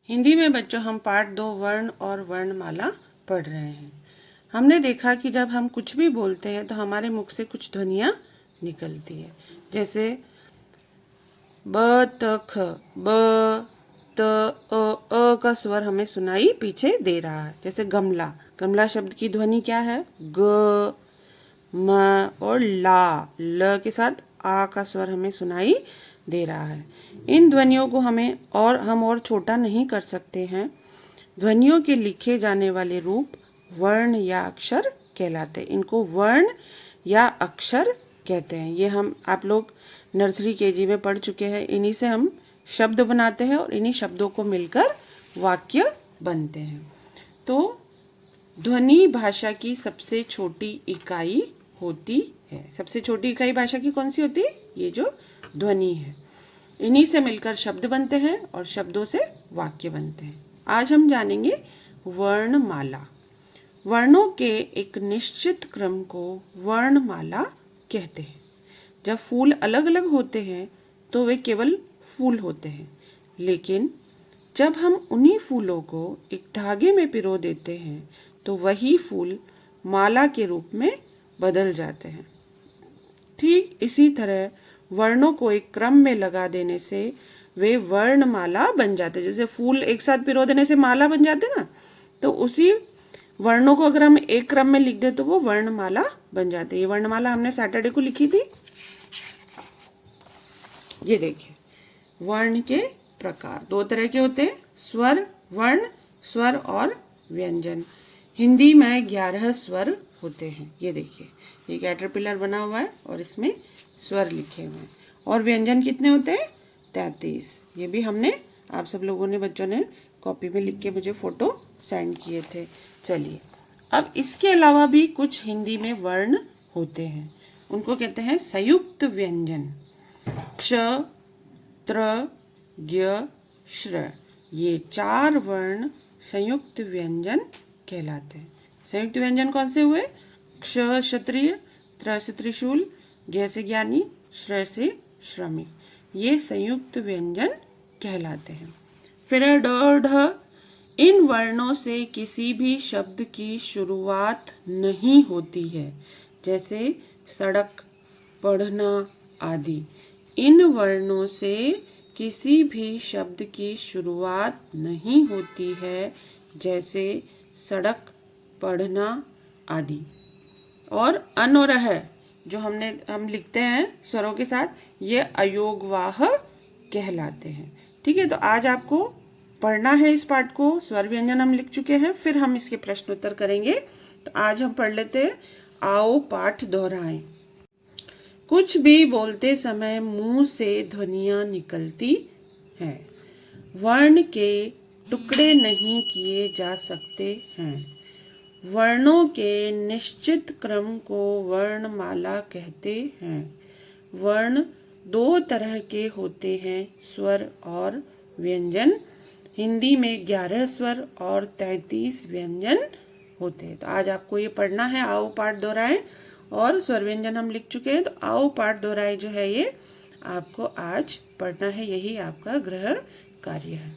हिंदी में बच्चों हम पाठ 2 वर्ण और वर्णमाला पढ़ रहे हैं। हमने देखा कि जब हम कुछ भी बोलते हैं तो हमारे मुख से कुछ ध्वनियाँ निकलती है। जैसे ब त ख, ब त अ का स्वर हमें सुनाई पीछे दे रहा है। जैसे गमला, गमला शब्द की ध्वनि क्या है? ग, म और ला, ल के साथ आ का स्वर हमें सुनाई दे रहा है। इन ध्वनियों को हम और छोटा नहीं कर सकते हैं। ध्वनियों के लिखे जाने वाले रूप वर्ण या अक्षर कहलाते हैं। इनको वर्ण या अक्षर कहते हैं। ये आप लोग नर्सरी केजी में पढ़ चुके हैं। इन्हीं से हम शब्द बनाते हैं और इन्हीं शब्दों को मिलकर वाक्य बनते हैं। तो ध्वनि भाषा की सबसे छोटी इकाई होती है। सबसे छोटी इकाई भाषा की कौन सी होती है? ये जो ध्वनि है। इन्हीं से मिलकर शब्द बनते हैं और शब्दों से वाक्य बनते हैं। आज हम जानेंगे वर्णमाला। वर्णों के एक निश्चित क्रम को वर्णमाला कहते हैं। जब फूल अलग अलग होते हैं तो वे केवल फूल होते हैं, लेकिन जब हम उन्हीं फूलों को एक धागे में पिरो देते हैं तो वही फूल माला के रूप में बदल जाते हैं। ठीक इसी तरह वर्णों को एक क्रम में लगा देने से वे वर्णमाला बन जाते हैं। जैसे फूल एक साथ पिरो देने से माला बन जाते ना, तो उसी वर्णों को अगर हम एक क्रम में लिख दे तो वो वर्णमाला बन जाती है। ये वर्णमाला हमने सैटरडे को लिखी थी। ये देखिए, वर्ण के प्रकार 2 तरह के होते हैं, स्वर वर्ण, स्वर और व्यंजन। हिंदी में 11 स्वर होते हैं। ये देखिए, ये कैटरपिलर बना हुआ है और इसमें स्वर लिखे हुए हैं। और व्यंजन कितने होते हैं? 33। ये भी हमने आप सब लोगों ने, बच्चों ने कॉपी में लिख के मुझे फोटो सेंड किए थे। चलिए, अब इसके अलावा भी कुछ हिंदी में वर्ण होते हैं। उनको कहते हैं संयुक्त व्यंजन। क्ष, त्र, ज्ञ, श्र, ये 4 वर्ण संयुक्त व्यंजन कहलाते हैं। संयुक्त व्यंजन कौन से हुए? क्ष क्षत्रिय, त्र से त्रिशूल, ज्ञ से ज्ञानी, श्र से श्रमिक। ये संयुक्त व्यंजन कहलाते हैं। फिर ड, ढ, इन वर्णों से किसी भी शब्द की शुरुआत नहीं होती है। जैसे सड़क, पढ़ना आदि। इन वर्णों से किसी भी शब्द की शुरुआत नहीं होती है। जैसे सड़क, पढ़ना आदि। और अन और अह जो हम लिखते हैं स्वरों के साथ, ये अयोगवाह कहलाते हैं। ठीक है, तो आज आपको पढ़ना है इस पाठ को। स्वर व्यंजन हम लिख चुके हैं, फिर हम इसके प्रश्न उत्तर करेंगे। तो आज हम पढ़ लेते हैं। आओ पाठ दोहराएं। कुछ भी बोलते समय मुंह से ध्वनियां निकलती हैं। वर्ण के टुकड़े नहीं किए जा सकते हैं। वर्णों के निश्चित क्रम को वर्णमाला कहते हैं। वर्ण 2 तरह के होते हैं, स्वर और व्यंजन। हिंदी में 11 स्वर और 33 व्यंजन होते हैं। तो आज आपको ये पढ़ना है। आओ पाठ दोहराएं। और स्वर व्यंजन हम लिख चुके हैं, तो आओ पाठ दोहराएं जो है ये आपको आज पढ़ना है। यही आपका गृह कार्य है।